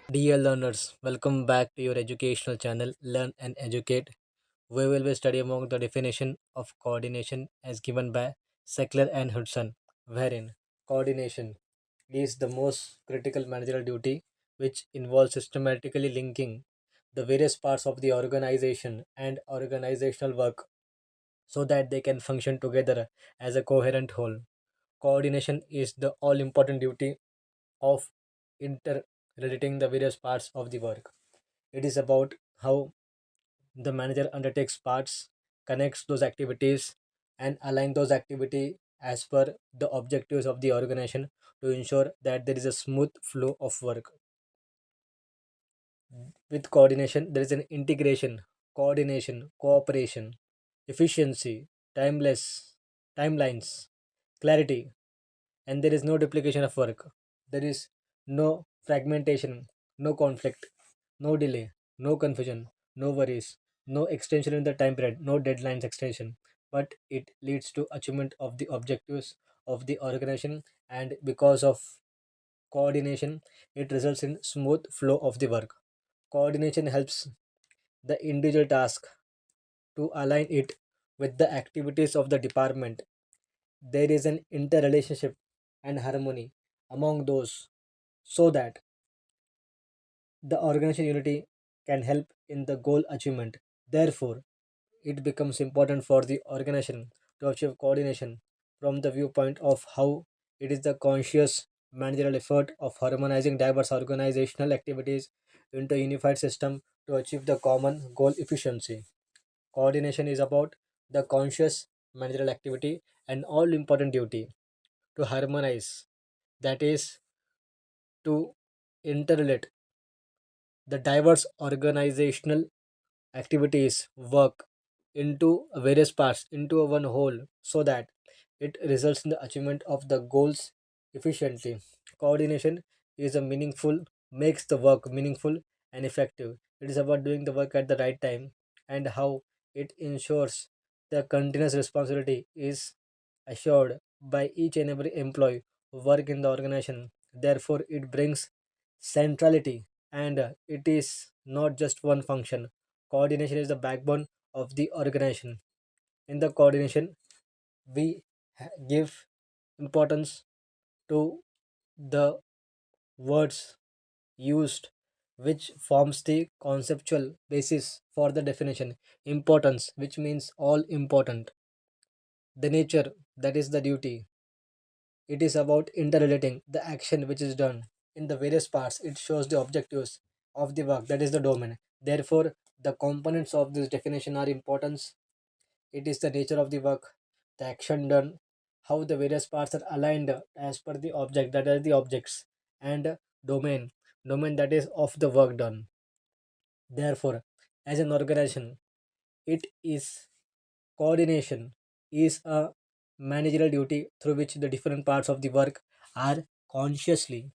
Dear learners, welcome back to your educational channel Learn and Educate. We will be studying among the definition of coordination as given by Seckler and Hudson, wherein coordination is the most critical managerial duty which involves systematically linking the various parts of the organization and organizational work so that they can function together as a coherent whole. Coordination is the all important duty of interrelating the various parts of the work. It is about how the manager undertakes parts, connects those activities, and align those activities as per the objectives of the organization to ensure that there is a smooth flow of work. With coordination, there is an integration, coordination, cooperation, efficiency, timelines, clarity, and there is no duplication of work. There is no fragmentation, no conflict, no delay, no confusion, no worries, no extension in the time period, no deadlines extension, but it leads to achievement of the objectives of the organization, and because of coordination, it results in smooth flow of the work. Coordination helps the individual task to align it with the activities of the department. There is an interrelationship and harmony among those so that the organization unity can help in the goal achievement. Therefore, it becomes important for the organization to achieve coordination from the viewpoint of how it is the conscious managerial effort of harmonizing diverse organizational activities into a unified system to achieve the common goal efficiency. Coordination is about the conscious managerial activity and all important duty to harmonize, that is, to interrelate the diverse organizational activities work into various parts into a one whole so that it results in the achievement of the goals efficiently. Coordination is a meaningful makes the work meaningful and effective. It is about doing the work at the right time and how it ensures the continuous responsibility is assured by each and every employee who work in the organization. Therefore, it brings centrality and it is not just one function. Coordination is the backbone of the organization. In the coordination, we give importance to the words used, which forms the conceptual basis for the definition. Importance, which means all important. The nature, that is the duty. It is about interrelating the action which is done in the various parts. It shows the objectives of the work, that is the domain. Therefore, the components of this definition are importance. It is the nature of the work, the action done, how the various parts are aligned as per the object, that are the objects, and domain, domain that is of the work done. Therefore, as an organization, it is coordination is a managerial duty through which the different parts of the work are consciously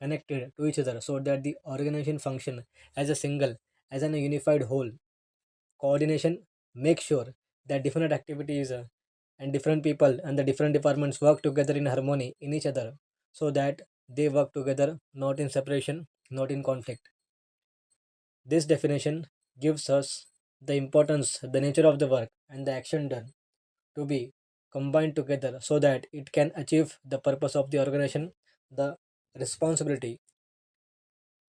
connected to each other so that the organization function as a single, as an unified whole. Coordination makes sure that different activities and different people and the different departments work together in harmony in each other so that they work together not in separation, not in conflict. This definition gives us the importance, the nature of the work and the action done to be combined together so that it can achieve the purpose of the organization. The responsibility,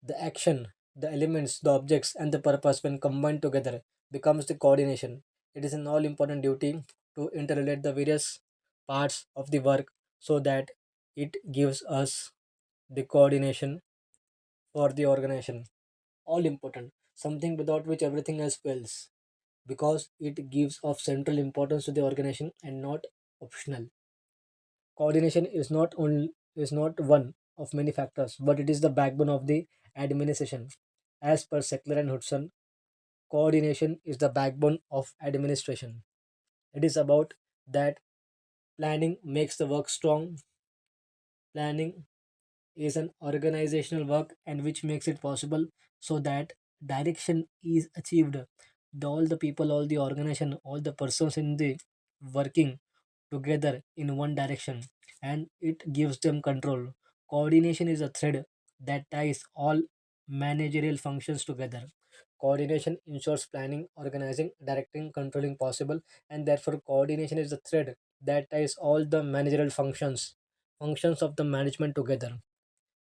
the action, the elements, the objects, and the purpose, when combined together, becomes the coordination. It is an all important duty to interrelate the various parts of the work so that it gives us the coordination for the organization. All important, something without which everything else fails, because it gives of central importance to the organization and not optional. Coordination is not one of many factors, but it is the backbone of the administration. As per Seckler and Hudson, coordination is the backbone of administration. It is about that planning makes the work strong. Planning is an organizational work and which makes it possible so that direction is achieved. All the people, all the organization, all the persons in the working together in one direction, and it gives them control. Coordination is a thread that ties all managerial functions together. Coordination ensures planning, organizing, directing, controlling possible, and therefore coordination is the thread that ties all the managerial functions of the management together.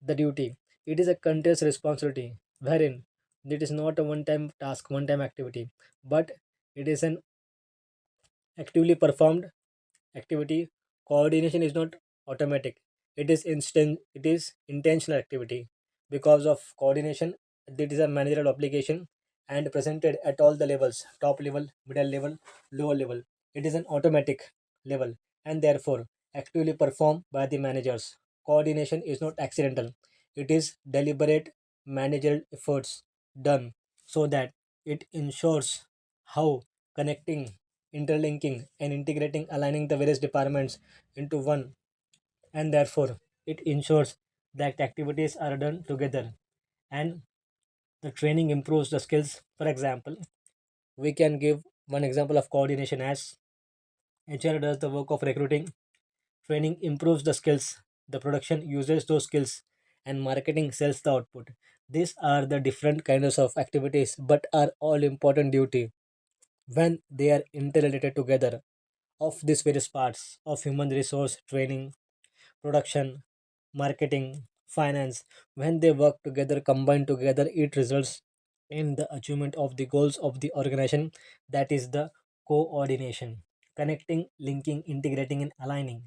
The duty. It is a continuous responsibility wherein it is not a one-time task, one-time activity, but it is an actively performed activity. Coordination is not automatic, it is instant, it is intentional activity. Because of coordination, it is a managerial obligation and presented at all the levels: top level, middle level, lower level. It is an automatic level and therefore actively performed by the managers. Coordination is not accidental, it is deliberate managerial efforts done so that it ensures how connecting, interlinking, and integrating, aligning the various departments into one, and therefore it ensures that activities are done together and the training improves the skills. For example, we can give one example of coordination as HR does the work of recruiting, training improves the skills, the production uses those skills, and marketing sells the output. These are the different kinds of activities but are all important duty when they are interrelated together of these various parts of human resource, training, production, marketing, finance. When they work together, combine together, it results in the achievement of the goals of the organization. That is the coordination, connecting, linking, integrating, and aligning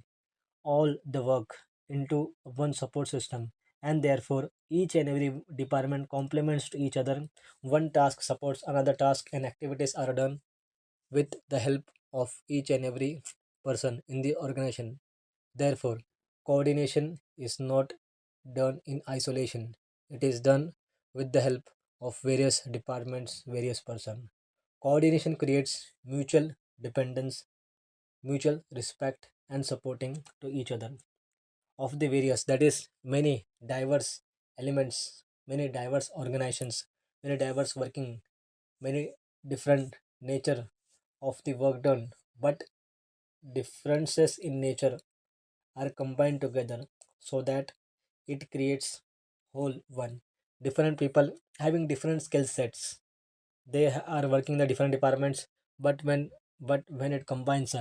all the work into one support system. And therefore each and every department complements to each other. One task supports another task and activities are done with the help of each and every person in the organization. Therefore, coordination is not done in isolation. It is done with the help of various departments, various person. Coordination creates mutual dependence, mutual respect, and supporting to each other of the various, that is many diverse elements, many diverse organizations, many diverse working, many different nature of the work done, but differences in nature are combined together so that it creates whole one. Different people having different skill sets, they are working the different departments, but when it combines,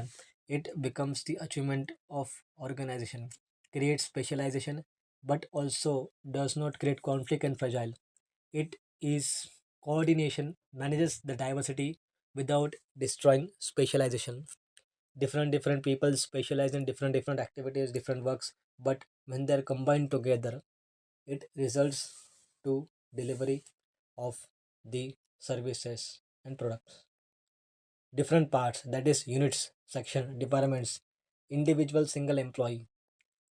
it becomes the achievement of organization, creates specialization, but also does not create conflict and fragile. It is coordination manages the diversity without destroying specialization. Different people specialize in different activities, different works, but when they're combined together, it results to delivery of the services and products. Different parts, that is units, section, departments, individual, single employee,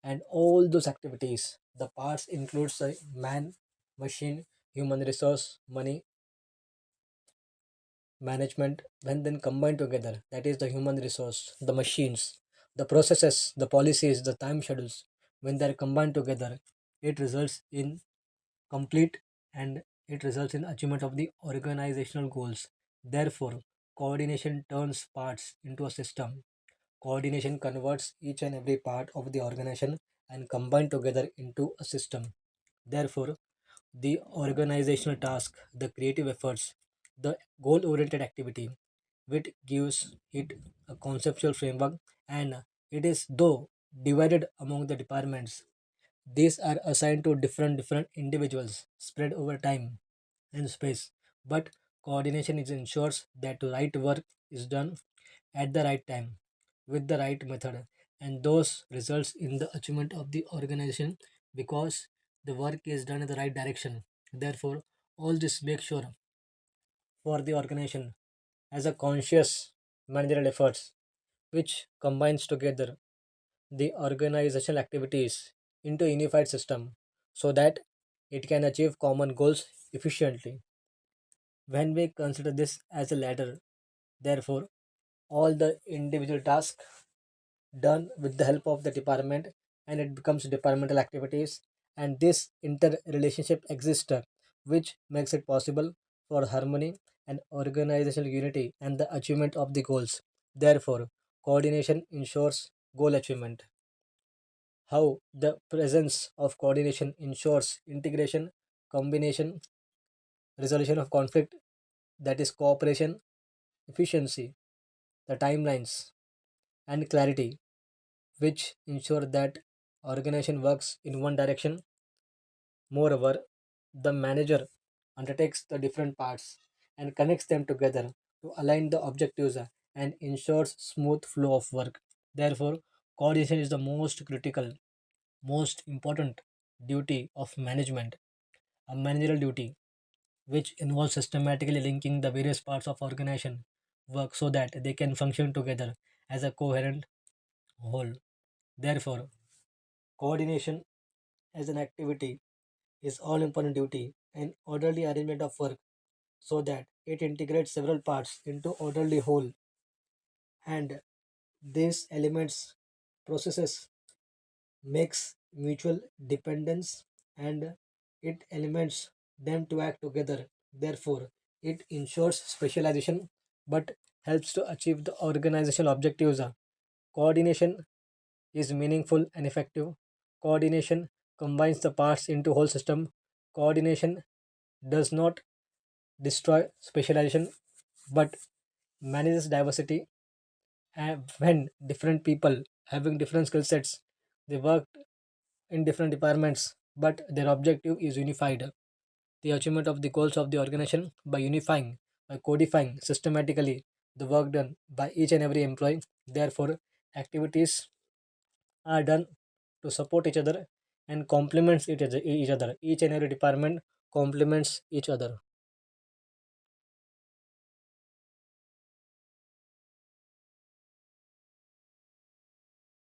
and all those activities. The parts includes the man, machine, human resource, money, management. When then combined together, that is the human resource, the machines, the processes, the policies, the time schedules. When they are combined together, it results in complete, and it results in achievement of the organizational goals. Therefore, coordination turns parts into a system. Coordination converts each and every part of the organization and combine together into a system. Therefore, the organizational task, the creative efforts, the goal oriented activity, which gives it a conceptual framework, and it is though divided among the departments. These are assigned to different individuals spread over time and space. But coordination is ensures that the right work is done at the right time with the right method, and those results in the achievement of the organization because the work is done in the right direction. Therefore, all this makes sure for the organization as a conscious managerial efforts which combines together the organizational activities into a unified system so that it can achieve common goals efficiently. When we consider this as a ladder, therefore, all the individual tasks done with the help of the department and it becomes departmental activities, and this interrelationship exists, which makes it possible for harmony and organizational unity and the achievement of the goals. Therefore, coordination ensures goal achievement. How the presence of coordination ensures integration, combination, resolution of conflict, that is cooperation, efficiency, the timelines, and clarity, which ensure that organization works in one direction. Moreover, the manager undertakes the different parts and connects them together to align the objectives and ensures smooth flow of work. Therefore, coordination is the most critical, most important duty of management, a managerial duty which involves systematically linking the various parts of organization work so that they can function together as a coherent whole. Therefore, coordination as an activity is all important duty and orderly arrangement of work so that it integrates several parts into orderly whole, and these elements processes makes mutual dependence and it elements them to act together. Therefore, it ensures specialization but helps to achieve the organizational objectives. Coordination is meaningful and effective. Coordination combines the parts into whole system. Coordination does not destroy specialization but manages diversity. And when different people having different skill sets, they work in different departments but their objective is unified, the achievement of the goals of the organization by unifying, by codifying systematically the work done by each and every employee. Therefore, activities are done to support each other and complements each other. Each and every department complements each other.